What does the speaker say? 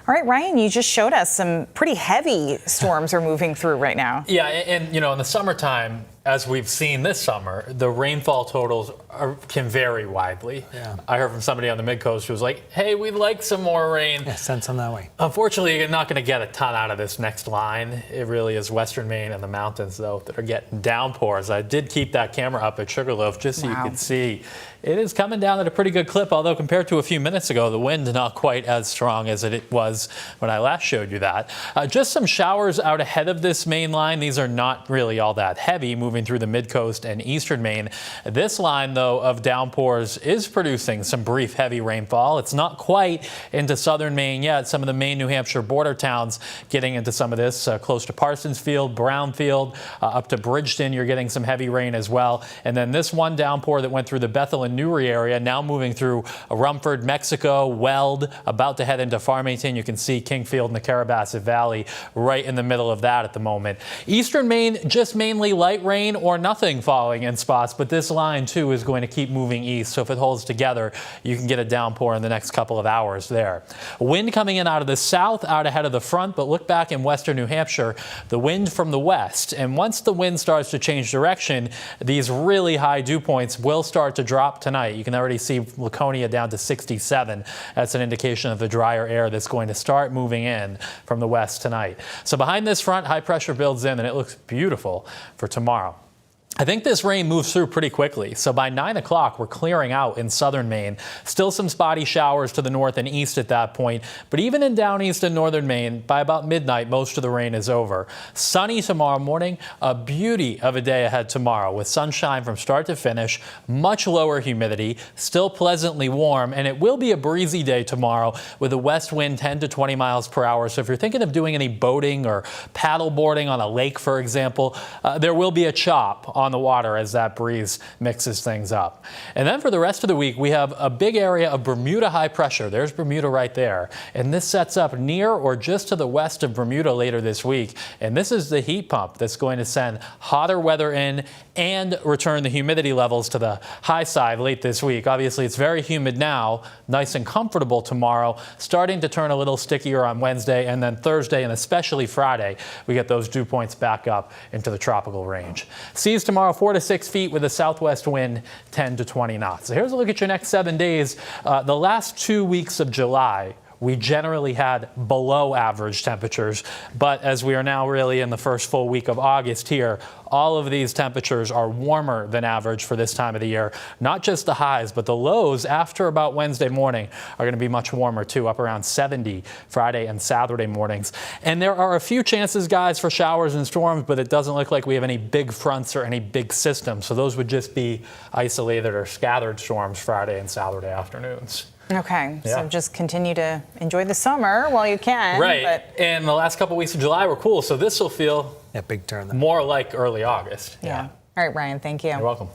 All right, Ryan, you just showed us some pretty heavy storms are moving through right now. Yeah, and you know, in the summertime, as we've seen this summer, the rainfall totals can vary widely. Yeah. I heard from somebody on the mid-coast who was like, hey, we'd like some more rain. Yeah, send some that way. Unfortunately, you're not going to get a ton out of this next line. It really is Western Maine and the mountains, though, that are getting downpours. I did keep that camera up at Sugarloaf just so you could see. It is coming down at a pretty good clip, although compared to a few minutes ago, the wind not quite as strong as it was when I last showed you that. Just some showers out ahead of this main line. These are not really all that heavy, moving through the mid-coast and eastern Maine. This line, though, of downpours is producing some brief heavy rainfall. It's not quite into southern Maine yet. Some of the Maine, New Hampshire border towns getting into some of this, close to Parsonsfield, Brownfield, up to Bridgeton. You're getting some heavy rain as well. And then this one downpour that went through the Bethel and Newry area, now moving through Rumford, Mexico, Weld, about to head into Farmington. You can see Kingfield and the Carabasset Valley right in the middle of that at the moment. Eastern Maine, just mainly light rain or nothing falling in spots, but this line too is going to keep moving east. So if it holds together, you can get a downpour in the next couple of hours there. Wind coming in out of the south, out ahead of the front, but look back in western New Hampshire, the wind from the west. And once the wind starts to change direction, these really high dew points will start to drop tonight. You can already see Laconia down to 67. That's an indication of the drier air that's going to start moving in from the west tonight. So behind this front, high pressure builds in, and it looks beautiful for tomorrow. I think this rain moves through pretty quickly. So by 9 o'clock, we're clearing out in southern Maine. Still some spotty showers to the north and east at that point. But even in down east and northern Maine, by about midnight, most of the rain is over. Sunny tomorrow morning. A beauty of a day ahead tomorrow with sunshine from start to finish. Much lower humidity. Still pleasantly warm. And it will be a breezy day tomorrow with a west wind 10 to 20 miles per hour. So if you're thinking of doing any boating or paddle boarding on a lake, for example, there will be a chop on the water as that breeze mixes things up. And then for the rest of the week, we have a big area of Bermuda high pressure. There's Bermuda right there. And this sets up near or just to the west of Bermuda later this week. And this is the heat pump that's going to send hotter weather in and return the humidity levels to the high side late this week. Obviously, it's very humid now, nice and comfortable tomorrow, starting to turn a little stickier on Wednesday, and then Thursday and especially Friday, we get those dew points back up into the tropical range. Seas tomorrow 4 to 6 feet with a southwest wind 10 to 20 knots. So here's a look at your next 7 days. The last 2 weeks of July, we generally had below average temperatures, but as we are now really in the first full week of August here, all of these temperatures are warmer than average for this time of the year. Not just the highs, but the lows after about Wednesday morning are going to be much warmer too, up around 70 Friday and Saturday mornings. And there are a few chances, guys, for showers and storms, but it doesn't look like we have any big fronts or any big systems. So those would just be isolated or scattered storms Friday and Saturday afternoons. Okay, Yeah. so just continue to enjoy the summer while you can. Right, But and the last couple weeks of July were cool, so this will feel Yeah, big turn. more like early August. yeah. All right, Ryan, thank you. You're welcome.